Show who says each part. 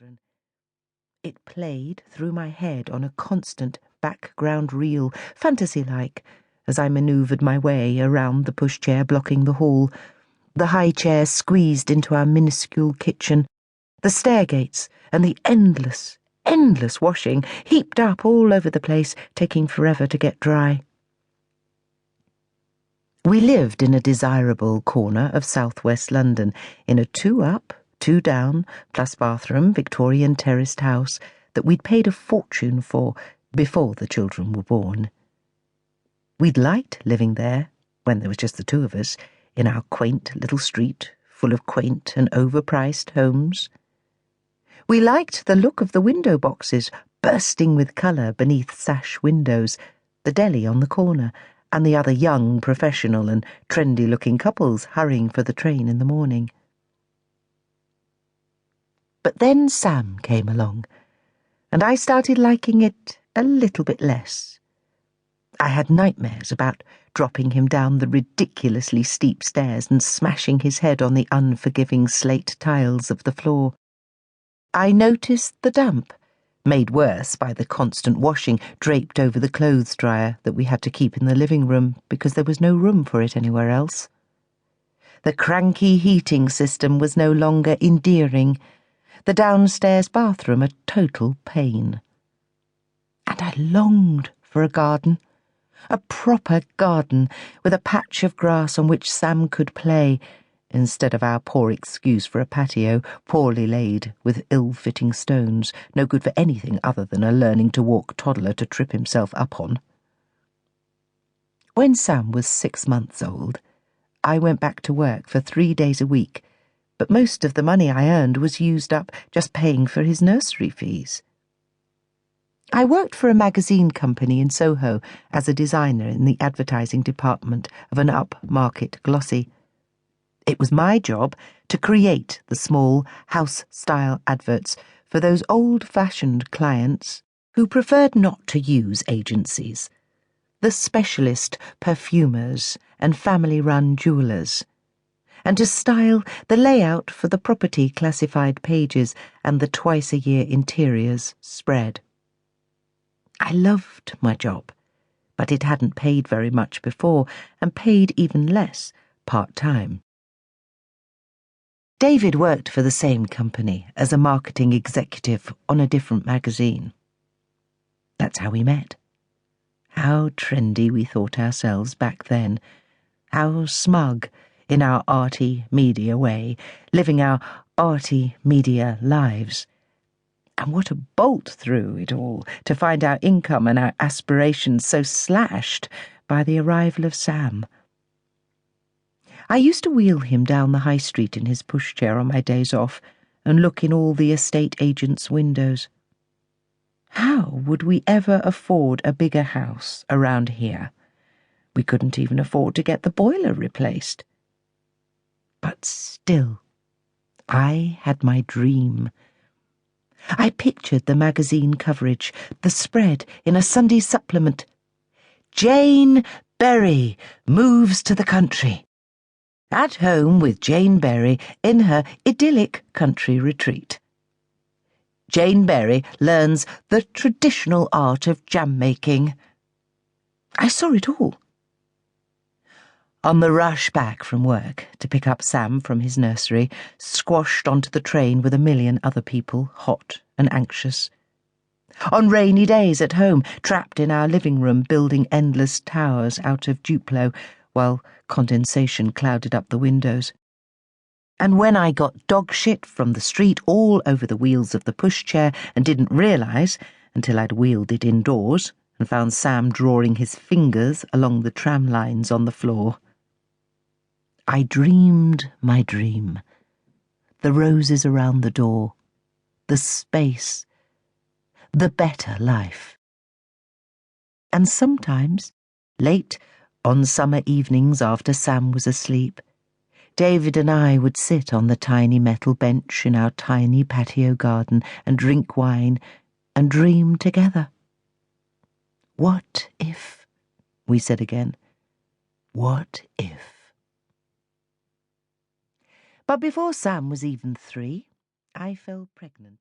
Speaker 1: children. It played through my head on a constant background reel, fantasy-like, as I manoeuvred my way around the pushchair blocking the hall, the high chair squeezed into our minuscule kitchen, the stairgates and the endless washing heaped up all over the place, taking forever to get dry. We lived in a desirable corner of southwest London, in a 2-up, 2-down, plus bathroom, Victorian terraced house that we'd paid a fortune for before the children were born. We'd liked living there, when there was just the two of us, in our quaint little street, full of quaint and overpriced homes. We liked the look of the window boxes, bursting with colour beneath sash windows, the deli on the corner, and the other young, professional and trendy-looking couples hurrying for the train in the morning. But then Sam came along, and I started liking it a little bit less. I had nightmares about dropping him down the ridiculously steep stairs and smashing his head on the unforgiving slate tiles of the floor. I noticed the damp, made worse by the constant washing draped over the clothes dryer that we had to keep in the living room because there was no room for it anywhere else. The cranky heating system was no longer endearing, the downstairs bathroom a total pain. And I longed for a garden, a proper garden with a patch of grass on which Sam could play, instead of our poor excuse for a patio, poorly laid with ill-fitting stones, no good for anything other than a learning-to-walk toddler to trip himself up on. When Sam was 6 months old, I went back to work for 3 days a week, but most of the money I earned was used up just paying for his nursery fees. I worked for a magazine company in Soho as a designer in the advertising department of an upmarket glossy. It was my job to create the small house-style adverts for those old-fashioned clients who preferred not to use agencies, the specialist perfumers and family-run jewellers, and to style the layout for the property classified pages and the twice-a-year interiors spread. I loved my job, but it hadn't paid very much before, and paid even less part-time. David worked for the same company as a marketing executive on a different magazine. That's how we met. How trendy we thought ourselves back then. How smug in our arty media way, living our arty media lives. And what a bolt through it all to find our income and our aspirations so slashed by the arrival of Sam. I used to wheel him down the high street in his pushchair on my days off and look in all the estate agents' windows. How would we ever afford a bigger house around here? We couldn't even afford to get the boiler replaced. But still, I had my dream. I pictured the magazine coverage, the spread in a Sunday supplement. Jane Berry moves to the country. At home with Jane Berry in her idyllic country retreat. Jane Berry learns the traditional art of jam-making. I saw it all. On the rush back from work to pick up Sam from his nursery, squashed onto the train with a million other people, hot and anxious. On rainy days at home, trapped in our living room building endless towers out of Duplo, while condensation clouded up the windows. And when I got dog shit from the street all over the wheels of the pushchair and didn't realise, until I'd wheeled it indoors and found Sam drawing his fingers along the tram lines on the floor. I dreamed my dream. The roses around the door, the space, the better life. And sometimes, late on summer evenings after Sam was asleep, David and I would sit on the tiny metal bench in our tiny patio garden and drink wine and dream together. What if, we said again, what if? But before Sam was even 3, I fell pregnant.